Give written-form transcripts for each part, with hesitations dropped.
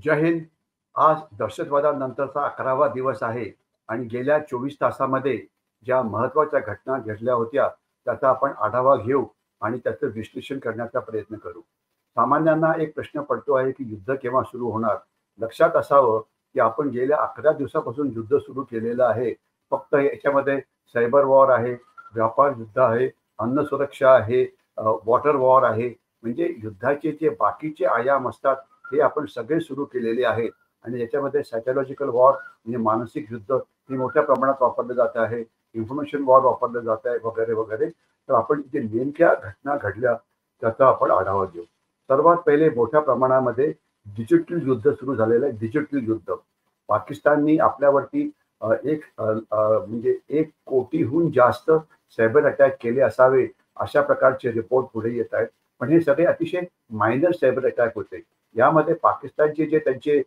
जय हिंद. आज दहशतवादानंतरचा 11वा दिवस आहे आणि गेल्या 24 तासामध्ये ज्या महत्त्वाच्या घटना घडल्या होत्या त्याचा आपण आढावा घेऊ आणि त्याचं विश्लेषण करण्याचा प्रयत्न करू. सामान्यांना एक प्रश्न पडतो आहे की युद्ध केव्हा सुरू होणार. लक्षात असावं की आपण गेल्या 11 दिवसापासून युद्ध सुरू केलेलं आहे. फक्त याच्यामध्ये सायबर वॉर आहे, व्यापार युद्ध आहे, अन्न सुरक्षा आहे, वॉटर वॉर आहे. म्हणजे युद्धाचे जे बाकीचे आयाम असतात हे आपण सगळे सुरू केलेले आहेत. आणि याच्यामध्ये सायकोलॉजिकल वॉर म्हणजे मानसिक युद्ध हे मोठ्या प्रमाणात वापरलं जात आहे. इन्फॉर्मेशन वॉर वापरलं जात आहे वगैरे वगैरे. तर आपण जे नेमक्या घटना घडल्या त्याचा आपण आढावा घेऊ. सर्वात पहिले मोठ्या प्रमाणामध्ये डिजिटल युद्ध सुरू झालेलं आहे. डिजिटल युद्ध पाकिस्ताननी आपल्यावरती म्हणजे 1 कोटीहून जास्त सायबर अटॅक केले असावे अशा प्रकारचे रिपोर्ट पुढे येत आहेत. पण हे सगळे अतिशय मायनर सायबर अटॅक होते. यामध्ये पाकिस्तानचे जे त्यांचे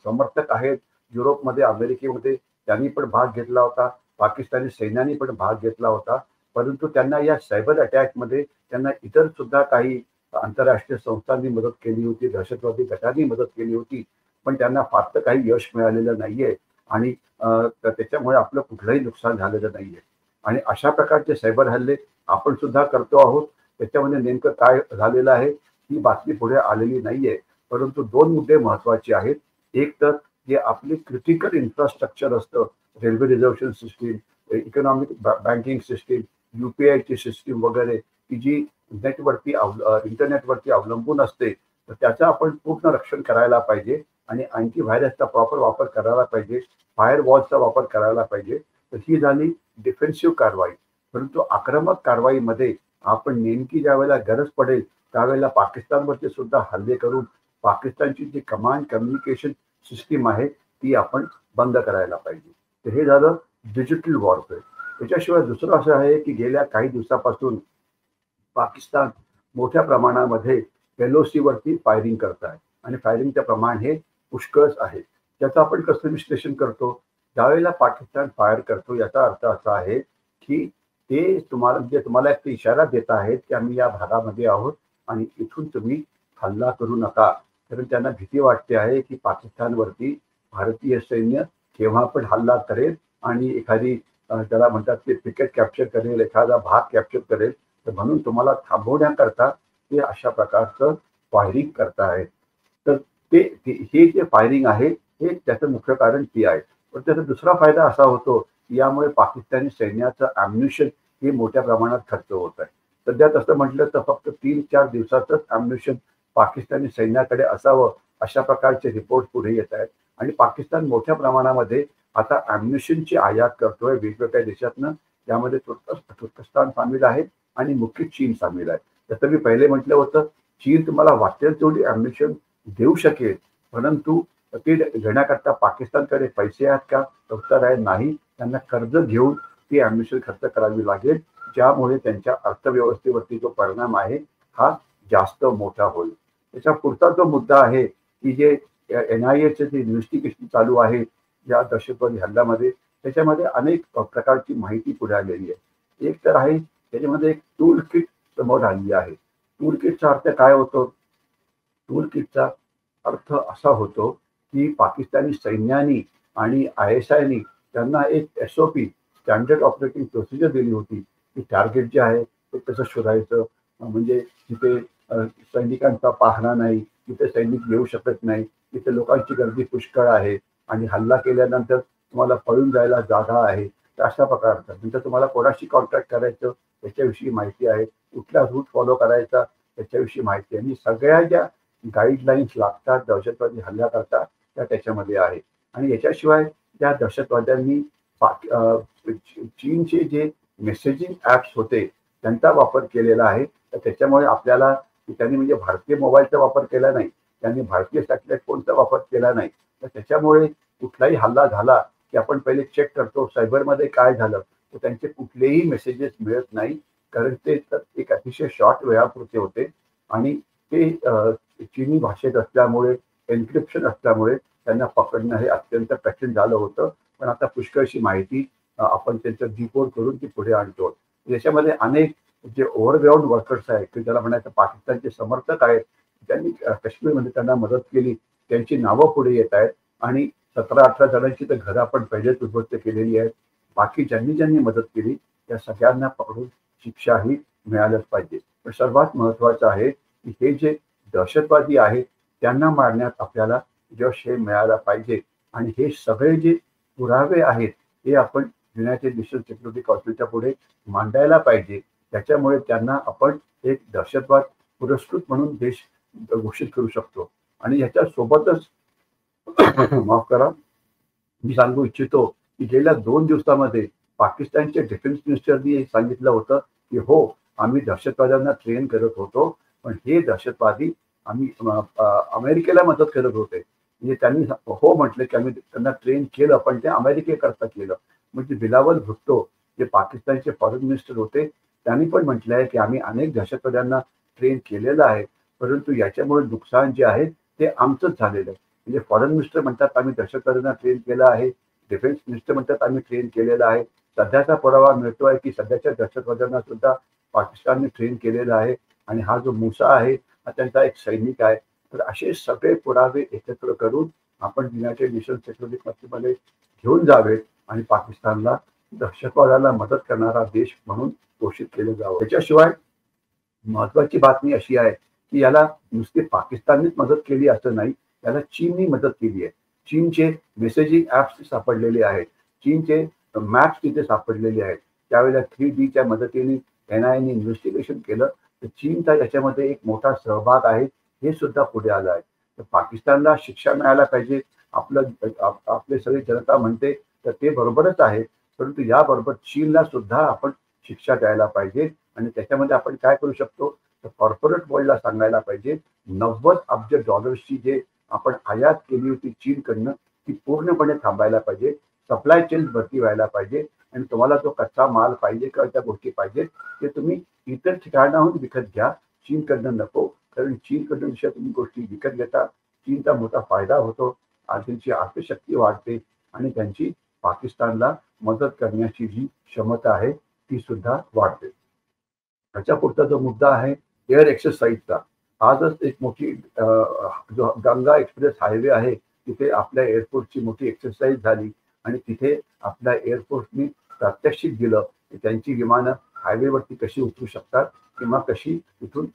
समर्थक आहेत युरोपमध्ये, अमेरिकेमध्ये, त्यांनी पण भाग घेतला होता. पाकिस्तानी सैन्याने पण भाग घेतला होता. परंतु त्यांना या सायबर अटॅकमध्ये त्यांना इतर सुद्धा काही आंतरराष्ट्रीय संस्थांनी मदत केली होती, दहशतवादी गटांनी मदत केली होती. पण त्यांना फारसं काही यश मिळालेलं नाहीये आणि त्याच्यामुळे आपलं कुठलंही नुकसान झालेलं नाहीये. आणि अशा प्रकारचे सायबर हल्ले आपण सुद्धा करतो आहोत. त्याच्यामध्ये नेमकं काय झालेलं आहे ही बातमी पुढे आलेली नाहीये. परंतु 2 मुद्दे महत्वाचे आहेत. एक तर जे आपली क्रिटिकल इन्फ्रास्ट्रक्चर असतं, railway reservation system, economic banking system, UPI ची सिस्टीम वगैरे की जी इंटरनेटवरती अवलंबून असते, तर त्याचं आपण पूर्ण रक्षण करायला पाहिजे आणि अँटीव्हायरसचा प्रॉपर वापर करायला पाहिजे, फायरवॉलचा वापर करायला पाहिजे. तर ही झाली डिफेन्सिव्ह कारवाई. परंतु आक्रमक कारवाईमध्ये आपण नेमकी ज्यावेळेला गरज पडेल त्यावेळेला पाकिस्तानवरती सुद्धा हल्ले करून पाकिस्तानची जी कमांड कम्युनिकेशन सिस्टीम आहे ती आपण बंद करायला पाहिजे. तर हे झालं डिजिटल वॉरफेअर. त्याच्याशिवाय दुसरं असं आहे की गेल्या काही दिवसापासून पाकिस्तान मोठ्या प्रमाणामध्ये LOC वरती फायरिंग करत आहे आणि फायरिंगचं प्रमाण हे पुष्कळच आहे. त्याचं आपण कसं विश्लेषण करतो. ज्यावेळेला पाकिस्तान फायर करतो याचा अर्थ असा आहे की ते तुम्हाला एक इशारा देत आहेत की आम्ही या भागामध्ये आहोत आणि इथून तुम्ही हल्ला करू नका. कारण त्यांना भीती वाटते आहे की पाकिस्तानवरती भारतीय सैन्य केव्हा पण हल्ला करेल आणि एखादी त्याला म्हणतात ते पिकेट कॅप्चर करेल, एखादा भाग कॅप्चर करेल. तर म्हणून तुम्हाला थांबवण्याकरता ते अशा प्रकारचं फायरिंग करतायत. तर हे जे फायरिंग आहे हे त्याचं मुख्य कारण ते आहे. पण त्याचा दुसरा फायदा असा होतो की यामुळे पाकिस्तानी सैन्याचं ॲम्युनिशन हे मोठ्या प्रमाणात खर्च होत आहे. सध्या तसं म्हटलं तर फक्त 3-4 दिवसातच ॲम्युनिशन पाकिस्तानी सैन्याकडे असावं अशा प्रकारचे रिपोर्ट पुढे येत आहेत. आणि पाकिस्तान मोठ्या प्रमाणामध्ये आता ॲम्युनिशनची आयात करतोय वेगवेगळ्या देशातनं. त्यामध्ये तुर्कस्तान सामील आहे आणि मुख्य चीन सामील आहे. जसं मी पहिले म्हटलं होतं, चीन तुम्हाला वाटेल तेवढी ॲम्युनिशन देऊ शकेल, परंतु ते घेण्याकरता पाकिस्तानकडे पैसे आहेत का? उत्तर आहे नाही. त्यांना कर्ज घेऊन ती ॲम्युनिशन खर्च करावी लागेल, ज्यामुळे त्यांच्या अर्थव्यवस्थेवरती जो परिणाम आहे हा जास्त मोठा होईल. त्याच्या पुढचा जो मुद्दा आहे की जे NIAचे जे इन्व्हेस्टिगेशन चालू आहे या दहशतवादी हल्ल्यामध्ये, त्याच्यामध्ये अनेक प्रकारची माहिती पुढे आलेली आहे. एक तर आहे त्याच्यामध्ये एक टूल किट समोर आलेली आहे. टूल किटचा अर्थ काय होतो? टूल किटचा अर्थ असा होतो की पाकिस्तानी सैन्यानी आणि ISIनी त्यांना एक SOP स्टँडर्ड ऑपरेटिंग प्रोसिजर दिली होती की टार्गेट जे आहे ते कसं शोधायचं. म्हणजे तिथे सैनिकांचा पाहणा नाही, तिथे सैनिक येऊ शकत नाही, तिथे लोकांची गर्दी पुष्कळ आहे आणि हल्ला केल्यानंतर तुम्हाला पळून जायला जागा आहे. तर अशा प्रकारचं नंतर तुम्हाला कोणाशी कॉन्टॅक्ट करायचं त्याच्याविषयी माहिती आहे, कुठला रूट फॉलो करायचा त्याच्याविषयी माहिती आहे. आणि सगळ्या ज्या गाईडलाईन्स लागतात दहशतवादी हल्ल्याकरता त्या त्याच्यामध्ये आहे. आणि याच्याशिवाय त्या दहशतवाद्यांनी चीनचे जे मेसेजिंग ॲप्स होते त्यांचा वापर केलेला आहे. तर त्याच्यामुळे आपल्याला त्यांनी म्हणजे भारतीय मोबाईलचा वापर केला नाही, त्यांनी भारतीय सॅटेलाईट फोनचा वापर केला नाही. तर त्याच्यामुळे कुठलाही हल्ला झाला की आपण पहिले चेक करतो सायबरमध्ये काय झालं, तर त्यांचे कुठलेही मेसेजेस मिळत नाही. कारण ते एक अतिशय शॉर्ट वेळापुरते होते आणि ते चिनी भाषेत असल्यामुळे एन्क्रिप्शन असल्यामुळे त्यांना पकडणं हे अत्यंत कठीण झालं होतं. पण आता पुष्कळशी माहिती आपण त्यांचं डिकोड करून ती पुढे आणतो. याच्यामध्ये अनेक जे ओव्हरग्राऊंड वर्कर्स आहेत की ज्याला म्हणायचं पाकिस्तानचे समर्थक आहेत, त्यांनी काश्मीरमध्ये त्यांना मदत केली, त्यांची नावं पुढे येत आहेत आणि 17-18 जणांची तर घरं आपण पहिलेच उद्ध्वस्त केलेली आहेत. बाकी ज्यांनी ज्यांनी मदत केली त्या सगळ्यांना पकडून शिक्षाही मिळालंच पाहिजे. पण सर्वात महत्वाचं आहे की हे जे दहशतवादी आहेत त्यांना मारण्यात आपल्याला यश हे मिळालं पाहिजे आणि हे सगळे जे पुरावे आहेत हे आपण युनायटेड नेशन सिक्युरिटी काउन्सिलच्या पुढे मांडायला पाहिजे. त्याच्यामुळे त्यांना आपण एक दहशतवाद पुरस्कृत म्हणून देश घोषित करू शकतो. आणि ह्याच्या सोबतच माफ करा, मी सांगू इच्छितो की गेल्या 2 दिवसामध्ये पाकिस्तानचे डिफेन्स मिनिस्टरनी सांगितलं होतं की हो, आम्ही दहशतवाद्यांना ट्रेन करत होतो, पण हे दहशतवादी आम्ही अमेरिकेला मदत करत होते. म्हणजे त्यांनी हो म्हटलं की आम्ही त्यांना ट्रेन केलं, पण ते अमेरिकेकरता केलं. म्हणजे बिलावल भुट्टो जे पाकिस्तानचे फॉरेन मिनिस्टर होते त्यांनी पण म्हटलं आहे की आम्ही अनेक दहशतवाद्यांना ट्रेन केलेलं आहे, परंतु याच्यामुळे नुकसान जे आहे ते आमचंच झालेलं आहे. म्हणजे फॉरेन मिनिस्टर म्हणतात आम्ही दहशतवाद्यांना ट्रेन केलं आहे, डिफेन्स मिनिस्टर म्हणतात आम्ही ट्रेन केलेलं आहे. सध्याचा पुरावा मिळतोय की सध्याच्या दहशतवाद्यांना सुद्धा पाकिस्तानने ट्रेन केलेलं आहे आणि हा जो मुसा आहे हा त्यांचा एक सैनिक आहे. तर असे सगळे पुरावे एकत्र करून आपण युनायटेड नेशन सिक्युरिटी काउन्सिलमध्ये घेऊन जावेत आणि पाकिस्तानला दहशतवादाला मदत करणारा देश म्हणून घोषित केलं जावं. त्याच्याशिवाय महत्वाची बातमी अशी आहे की याला नुसती पाकिस्ताननेच मदत केली असं नाही, याला चीननी मदत केली आहे. चीनचे मेसेजिंग ऍप्स सापडलेले आहेत, चीनचे मॅप्स तिथे सापडलेले आहेत. त्यावेळेला 3Dच्या मदतीने NIA इन्व्हेस्टिगेशन केलं तर चीनचा याच्यामध्ये एक मोठा सहभाग आहे हे सुद्धा पुढे आलं आहे. तर पाकिस्तानला शिक्षा मिळायला पाहिजे आपले सगळे जनता म्हणते, तर ते बरोबरच आहे, परंतु याबरोबर चीनला सुद्धा आपण शिक्षा द्यायला पाहिजे. आणि त्याच्यामध्ये आपण काय करू शकतो तर कॉर्पोरेट वर्ल्डला सांगायला पाहिजे 90 अब्ज डॉलर्सची जे आपण आयात केली होती चीनकडनं ती पूर्णपणे थांबायला पाहिजे. सप्लाय चेन भरती व्हायला पाहिजे आणि तुम्हाला जो कच्चा माल पाहिजे किंवा त्या गोष्टी पाहिजेत ते तुम्ही इतर ठिकाणाहून विकत घ्या, चीनकडनं नको. कारण चीनकडनं जशा तुम्ही गोष्टी विकत घेता चीनचा मोठा फायदा होतो, त्यांची आर्थिक वाढते आणि त्यांची पाकिस्तानला मदत करण्याची जी क्षमता आहे ती सुद्धा वाढते. त्याच्या पुढचा जो मुद्दा आहे एअर एक्सरसाइजचा, आजच एक मोठी जो गंगा एक्सप्रेस हायवे आहे तिथे आपल्या एअरपोर्टची मोठी एक्सरसाइज झाली आणि तिथे आपल्या एअरपोर्टनी प्रात्यक्षिक दिलं की त्यांची विमानं हायवेवरती कशी उतरू शकतात किंवा कशी तिथून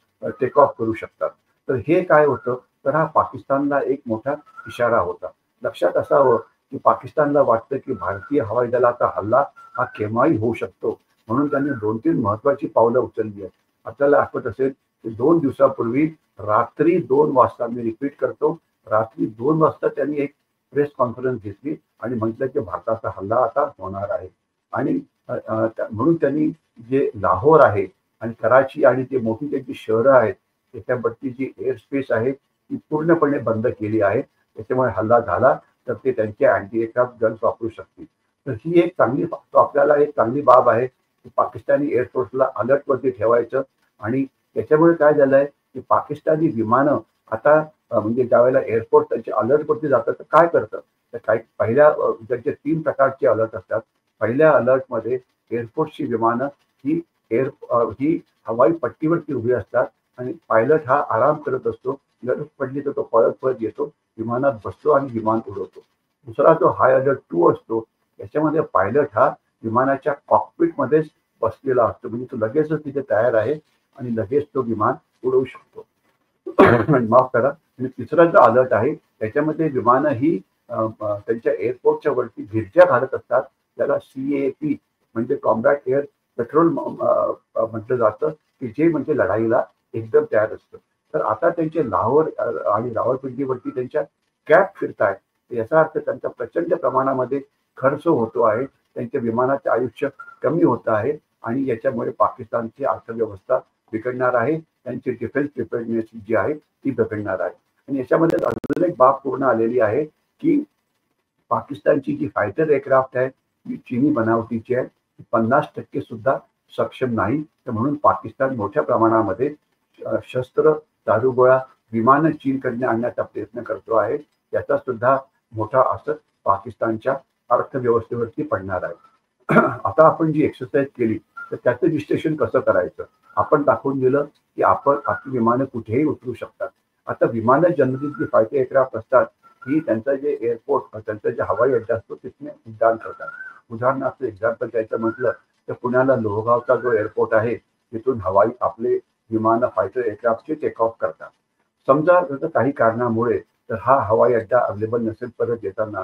टेक ऑफ करू शकतात. तर हे काय होतं तर हा पाकिस्तानला एक मोठा इशारा होता. लक्षात असावं की पाकिस्तानला वाटतं की भारतीय हवाई दलाचा हल्ला हा केव्हाही होऊ शकतो, म्हणून त्यांनी 2-3 महत्वाची पावलं उचलली आहेत. आपल्याला आठवत असेल की 2 दिवसापूर्वी रात्री 2 वाजता, मी रिपीट करतो, रात्री 2 वाजता त्यांनी एक प्रेस कॉन्फरन्स घेतली आणि म्हटलं की भारताचा हल्ला आता होणार आहे. आणि म्हणून त्यांनी जे लाहोर आहे आणि कराची आणि ते मोठी त्यांची शहरं आहेत त्याच्यावरती जी एअर स्पेस आहे ती पूर्णपणे बंद केली आहे. त्याच्यामुळे हल्ला झाला तर ते त्यांचे अँटी एअरक्राफ्ट गन्स वापरू शकतील. तर ही एक चांगली, आपल्याला एक चांगली बाब आहे की पाकिस्तानी एअरफोर्सला अलर्टवरती ठेवायचं. आणि त्याच्यामुळे काय झालंय की पाकिस्तानी विमानं आता म्हणजे ज्यावेळेला एअरफोर्स त्यांच्या अलर्टवरती जातात तर काय करतं तर काही पहिल्या त्यांचे 3 प्रकारचे अलर्ट असतात. पहिल्या अलर्टमध्ये एअरफोर्सची विमानं ही हवाई पट्टीवरती उभी असतात आणि पायलट हा आराम करत असतो. गरज पडली तर तो पळत पळत येतो, विमानात बसतो आणि विमान उडवतो. दुसरा जो हाय अलर्ट 2 असतो त्याच्यामध्ये पायलट हा विमानाच्या कॉकपिटमध्येच बसलेला असतो, म्हणजे तो लगेचच तिथे तयार आहे आणि लगेच तो विमान उडवू शकतो. माफ करा. आणि तिसरा जो अलर्ट आहे त्याच्यामध्ये विमानं ही त्यांच्या एअरपोर्टच्या वरती गिरज्या घालत असतात, त्याला CAP म्हणजे कॉम्बॅट एअर पेट्रोल म्हटलं जातं की जे म्हणजे लढाईला एकदम तयार असतं. तर आता त्यांचे लाहोर आणि रावळपिंडीवरती त्यांच्या कॅप फिरतायत. याचा अर्थ त्यांचा प्रचंड प्रमाणामध्ये खर्च होतो आहे, त्यांच्या विमानाचे आयुष्य कमी होत आहे आणि याच्यामुळे पाकिस्तानची अर्थव्यवस्था बिघडणार आहे, त्यांची डिफेन्स प्रिपेअर्डनेस जी आहे ती बिघडणार आहे. आणि याच्यामध्ये अजून एक बाब पूर्ण आलेली आहे की पाकिस्तानची जी फायटर एअरक्राफ्ट आहे ती चीनी बनावटीची आहे, 50% सुद्धा सक्षम नाही. तर म्हणून पाकिस्तान मोठ्या प्रमाणामध्ये शस्त्र, दारुगोळा, विमानं चीनकडनं आणण्याचा प्रयत्न करतो आहे. याचा सुद्धा मोठा असर पाकिस्तानच्या अर्थव्यवस्थेवरती पडणार आहे. आता आपण जी एक्सरसाइज केली तर त्याचं विश्लेषण कसं करायचं आपण दाखवून दिलं की आपली विमानं कुठेही उतरू शकतात. आता विमानं जनरली जी फायटर एअरक्राफ्ट असतात ही त्यांचं जे एअरपोर्ट त्यांचं जे हवाई अड्डा असतो तिथने उड्डाण करतात. उदाहरणार्थ एक्झाम्पल द्यायचं म्हटलं तर पुण्याला लोहगावचा जो एअरपोर्ट आहे तिथून हवाई आपले विमानं फायटर एअरक्राफ्टचे टेक ऑफ करतात. समजा जर काही कारणामुळे तर हा हवाई अड्डा अवेलेबल नसेल परत येताना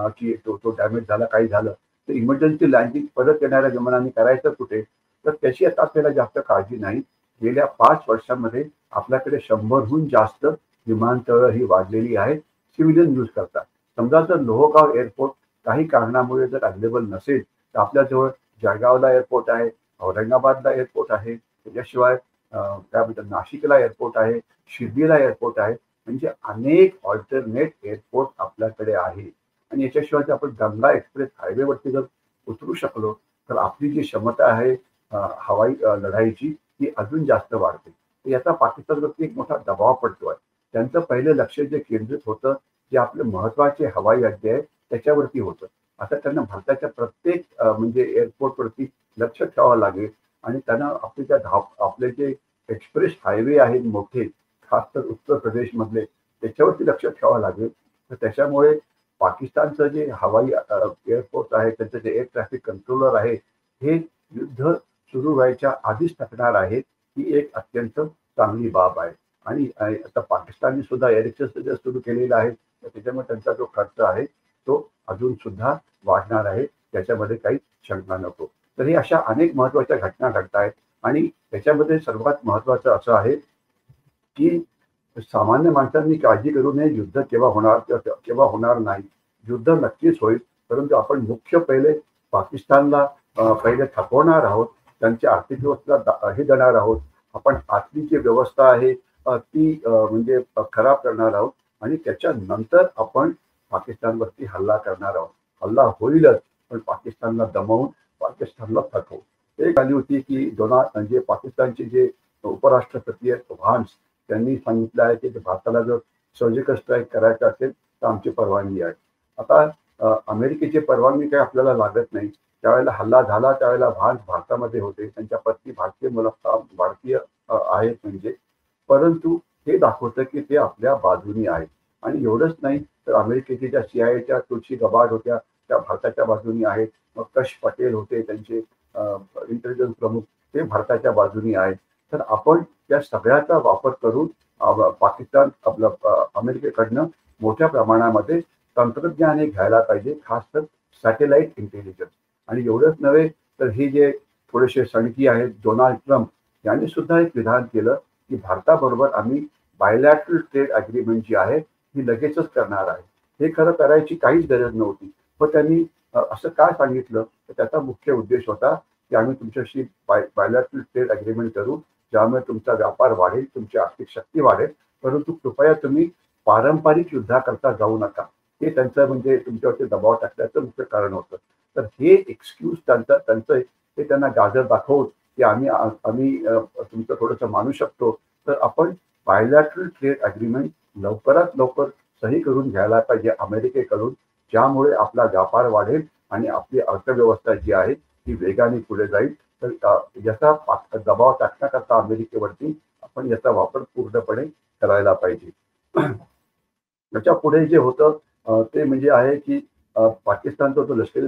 की तो तो डॅमेज झाला काही झालं तर इमर्जन्सी लँडिंग परत येणाऱ्या विमानांनी करायचं कुठे. तर त्याची आता आपल्याला जास्त काळजी नाही. गेल्या 5 वर्षांमध्ये आपल्याकडे 100हून जास्त विमानतळं ही वाढलेली आहेत सिव्हिलियन यूज करतात. समजा जर लोहगाव एअरपोर्ट काही कारणामुळे जर अवेलेबल नसेल तर आपल्याजवळ जळगावला एअरपोर्ट आहे, औरंगाबादला एअरपोर्ट आहे, त्याच्याशिवाय काय म्हणतात नाशिकला एअरपोर्ट आहे, शिर्डीला एअरपोर्ट आहे. म्हणजे अनेक ऑल्टरनेट एअरपोर्ट आपल्याकडे आहे. आणि याच्याशिवाय जर आपण गंगा एक्सप्रेस हायवेवरती जर उतरू शकलो तर आपली जी क्षमता आहे हवाई लढाईची ती अजून जास्त वाढते. तर याचा पाकिस्तानवरती एक मोठा दबाव पडतो आहे. त्यांचं पहिलं लक्ष जे केंद्रित होतं जे आपले महत्वाचे हवाई अड्डे आहेत त्याच्यावरती होतं. आता त्यांना भारताच्या प्रत्येक म्हणजे एअरपोर्टवरती लक्ष ठेवावं लागेल आणि त्यांना आपले आपले जे एक्सप्रेस हायवे आहेत मोठे खास तर उत्तर प्रदेशमधले त्याच्यावरती लक्ष ठेवावं लागेल. तर त्याच्यामुळे पाकिस्तानचं जे हवाई एअरपोर्ट आहे त्यांचं जे एअर ट्रॅफिक कंट्रोलर आहे हे युद्ध सुरू व्हायच्या आधीच टाकणार आहेत. ही एक अत्यंत चांगली बाब आहे. आणि आता पाकिस्तानने सुद्धा एअर एक्सेस जर सुरू केलेला आहे तर त्याच्यामुळे त्यांचा जो खर्च आहे तो अजून सुद्धा वाढणार आहे. त्याच्यामध्ये काही शंका नको. तर ही अशा अनेक महत्वाच्या घटना घडत आहेत आणि त्याच्यामध्ये सर्वात महत्वाचं असं आहे की सामान्य माणसांनी काळजी करू नये युद्ध केव्हा होणार केव्हा होणार नाही. युद्ध नक्कीच होईल परंतु आपण मुख्य पहिले पाकिस्तानला पहिले थकवणार आहोत. त्यांची आर्थिक व्यवस्था हे देणार आहोत. आपण आतली जी व्यवस्था आहे ती म्हणजे खराब करणार आहोत आणि त्याच्यानंतर आपण पाकिस्तानवरती हल्ला करणार आहोत. हल्ला होईलच पण पाकिस्तानला दमवून पाकिस्तानला थकवू. एक आली होती की म्हणजे पाकिस्तानचे जे उपराष्ट्रपती आहेत व्हान्स त्यांनी सांगितलं आहे की भारताला जर सर्जिकल स्ट्राईक करायचा असेल तर आमची परवानगी आहे. आता अमेरिकेची परवानगी काही आपल्याला लागत नाही. त्यावेळेला हल्ला झाला त्यावेळेला व्हान्स भारतामध्ये होते. त्यांच्या पत्नी भारतीय भारतीय आहेत म्हणजे परंतु हे दाखवतं की ते आपल्या बाजूनी आहेत. आणि एवढंच नाही तर अमेरिकेच्या ज्या CIA तुलसी गबार्ड होत्या त्या भारताच्या बाजूनी आहेत. मग कश पटेल होते त्यांचे इंटेलिजन्स प्रमुख ते भारताच्या बाजूनी आहेत. तर आपण या सगळ्याचा वापर करून पाकिस्तान आपलं अमेरिकेकडनं मोठ्या प्रमाणामध्ये तंत्रज्ञान घ्यायला पाहिजे खास तर सॅटेलाइट इंटेलिजन्स. आणि एवढंच नव्हे तर हे जे थोडेसे सणकी आहेत डोनाल्ड ट्रम्प यांनी सुद्धा एक विधान केलं की भारताबरोबर आम्ही बायलॅटरल ट्रेड अग्रीमेंट जी आहे ही लगेचच करणार आहे. हे खरं करायची काहीच गरज नव्हती पण त्यांनी असं काय सांगितलं तर त्याचा मुख्य उद्देश होता की आम्ही तुमच्याशी बायलॅटरल ट्रेड अग्रीमेंट करू ज्यामुळे तुमचा व्यापार वाढेल तुमची आर्थिक शक्ती वाढेल परंतु कृपया तुम्ही पारंपरिक युद्धाकरता जाऊ नका. हे त्यांचं म्हणजे तुमच्यावरती दबाव टाकण्याचं मुख्य कारण होतं. तर हे एक्सक्यूज त्यांचं हे त्यांना गाजर दाखवून की आम्ही तुमचं थोडंसं मानू शकतो. तर आपण बायलॅटरल ट्रेड अग्रीमेंट लवकरात लवकर सही करून घ्यायला पाहिजे अमेरिकेकडून ज्यामुळे आपला व्यापार वाढेल आणि आपली अर्थव्यवस्था जी आहे ती वेगाने पुढे जाईल. तर याचा दबाव टाकण्याकरता अमेरिकेवरती आपण याचा वापर पूर्णपणे करायला पाहिजे. त्याच्या पुढे जे होतं ते म्हणजे आहे की पाकिस्तानचा जो लष्करी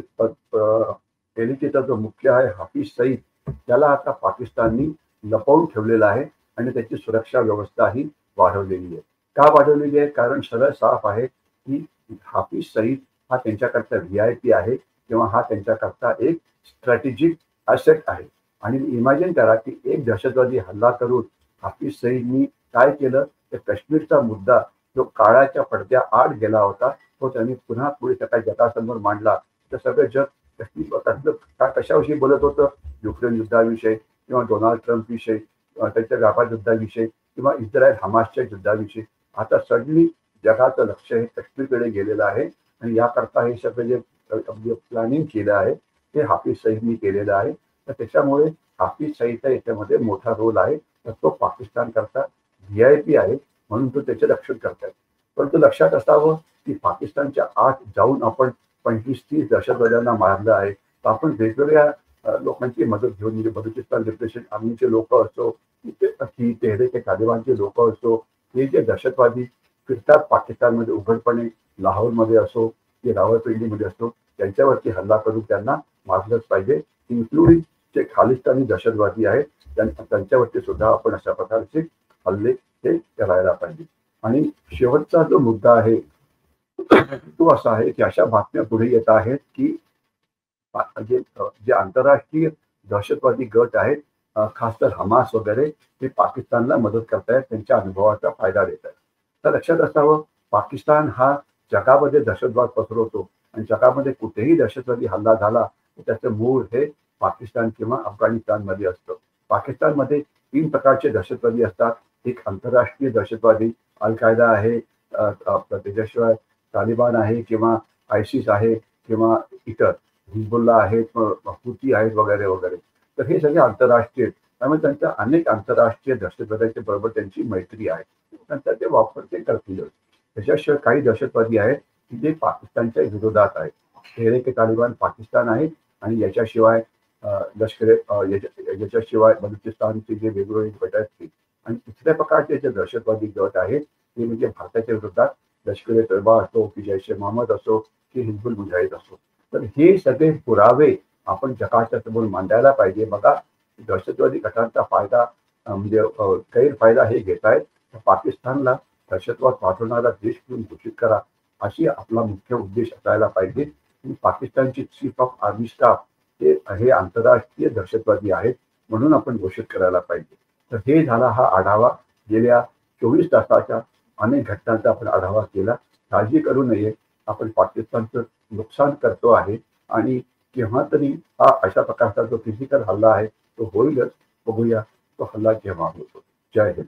एलिटीचा जो मुख्य आहे हाफिज सईद त्याला आता पाकिस्ताननी लपवून ठेवलेला आहे आणि त्याची सुरक्षा व्यवस्था ही वाढवलेली आहे. का वाढवलेली आहे कारण सरळ साफ आहे की हाफिज सईद हा त्यांच्याकरता VIP आहे किंवा हा त्यांच्याकरता एक स्ट्रॅटेजिक ॲसेट आहे. आणि इमॅजिन करा की एक दहशतवादी हल्ला करून हाफिज सईदनी काय केलं तर काश्मीरचा मुद्दा जो काळाच्या पडद्या आड गेला होता तो त्यांनी पुन्हा पुढे सकाळी जगासमोर मांडला. तर सगळं जग कशाविषयी बोलत होतं युक्रेन युद्धाविषयी किंवा डोनाल्ड ट्रम्प विषयी त्यांच्या व्यापार युद्धाविषयी किंवा इस्रायल हमासच्या युद्धाविषयी. आता सडनली जगाचं लक्ष हे काश्मीरकडे गेलेलं आहे आणि याकरता हे सगळं जे प्लॅनिंग केलं आहे ते हाफिज सईदनी केलेलं आहे. तर त्याच्यामुळे हाफिज सईदचा याच्यामध्ये मोठा रोल आहे. तर तो पाकिस्तान करता VIP आहे म्हणून तो त्याचे रक्षण करतायत. परंतु लक्षात असावं की पाकिस्तानच्या आत जाऊन आपण 25-30 दहशतवाद्यांना मारलं आहे. तर आपण वेगवेगळ्या लोकांची मदत घेऊन म्हणजे बलुचिस्तान लिबरेशन आर्मीचे लोक असो की तेहरीक तालिबानचे लोक असो हे जे दहशतवादी फिरतात पाकिस्तानमध्ये उघडपणे, लाहोरमध्ये असो की रावळपिंडीमध्ये असो, त्यांच्यावरती हल्ला करून त्यांना मारलंच पाहिजे. इन्क्लुडिंग जे खालिस्तानी दहशतवादी आहेत त्यांच्यावरती सुद्धा आपण अशा प्रकारचे हल्ले हे करायला पाहिजे. आणि शेवटचा जो मुद्दा आहे तो असा आहे की अशा बातम्या पुढे येत आहेत की जे आंतरराष्ट्रीय दहशतवादी गट आहेत, खास तर हमास वगैरे, ते पाकिस्तानला मदत करतायत, त्यांच्या अनुभवाचा फायदा देत आहेत. तर लक्षात असावं, पाकिस्तान हा जगामध्ये दहशतवाद पसरवतो आणि जगामध्ये कुठेही दहशतवादी हल्ला झाला तर त्याचं मूळ हे पाकिस्तान किंवा अफगाणिस्तानमध्ये असतं. पाकिस्तानमध्ये 3 प्रकारचे दहशतवादी असतात. एक आंतरराष्ट्रीय दहशतवादी, अल कायदा आहे, त्याच्याशिवाय तालिबान आहे किंवा आयसिस आहे किंवा इतर हिजबुल्ला आहेत, हुती आहेत वगैरे वगैरे. तर हे सगळे आंतरराष्ट्रीय, त्यामुळे त्यांच्या अनेक आंतरराष्ट्रीय दहशतवाद्यांच्या बरोबर त्यांची मैत्री आहे. नंतर ते वापर ते करतीलच. त्याच्याशिवाय काही दहशतवादी आहेत की जे पाकिस्तानच्या विरोधात आहेत. तेहरीक तालिबान पाकिस्तान आहे आणि याच्याशिवाय याच्याशिवाय बलुचिस्तानचे जे वेगवेगळे गट आहेत आणि तिसऱ्या प्रकारचे जे दहशतवादी गट आहेत ते म्हणजे भारताच्या विरोधात लष्कर ए तैयबा असो की जैश ए मोहम्मद असो की हिजबुल मुजाहिद असो. तर हे सगळे पुरावे आपण जगाच्या समोर मांडायला पाहिजे. बघा, दहशतवादी गटांचा फायदा म्हणजे गैरफायदा हे घेत आहेत. पाकिस्तानला दहशतवाद पाठवणारा देश म्हणून घोषित करा, अशी आपला मुख्य उद्देश असायला पाहिजे. पाकिस्तानची चीफ ऑफ आर्मी स्टाफ हे आंतरराष्ट्रीय दहशतवादी आहेत म्हणून आपण घोषित करायला पाहिजे. तर हे झाला हा आढावा. गेल्या 24 तासाच्या अनेक घटनांचा आपण आढावा केला. काळजी करू नये, आपण पाकिस्तानचं नुकसान करतो आहे आणि केव्हा तरी हा अशा प्रकारचा जो फिजिकल हल्ला आहे तो होईलच. बघूया तो हल्ला केव्हा होतो. जय हिंद.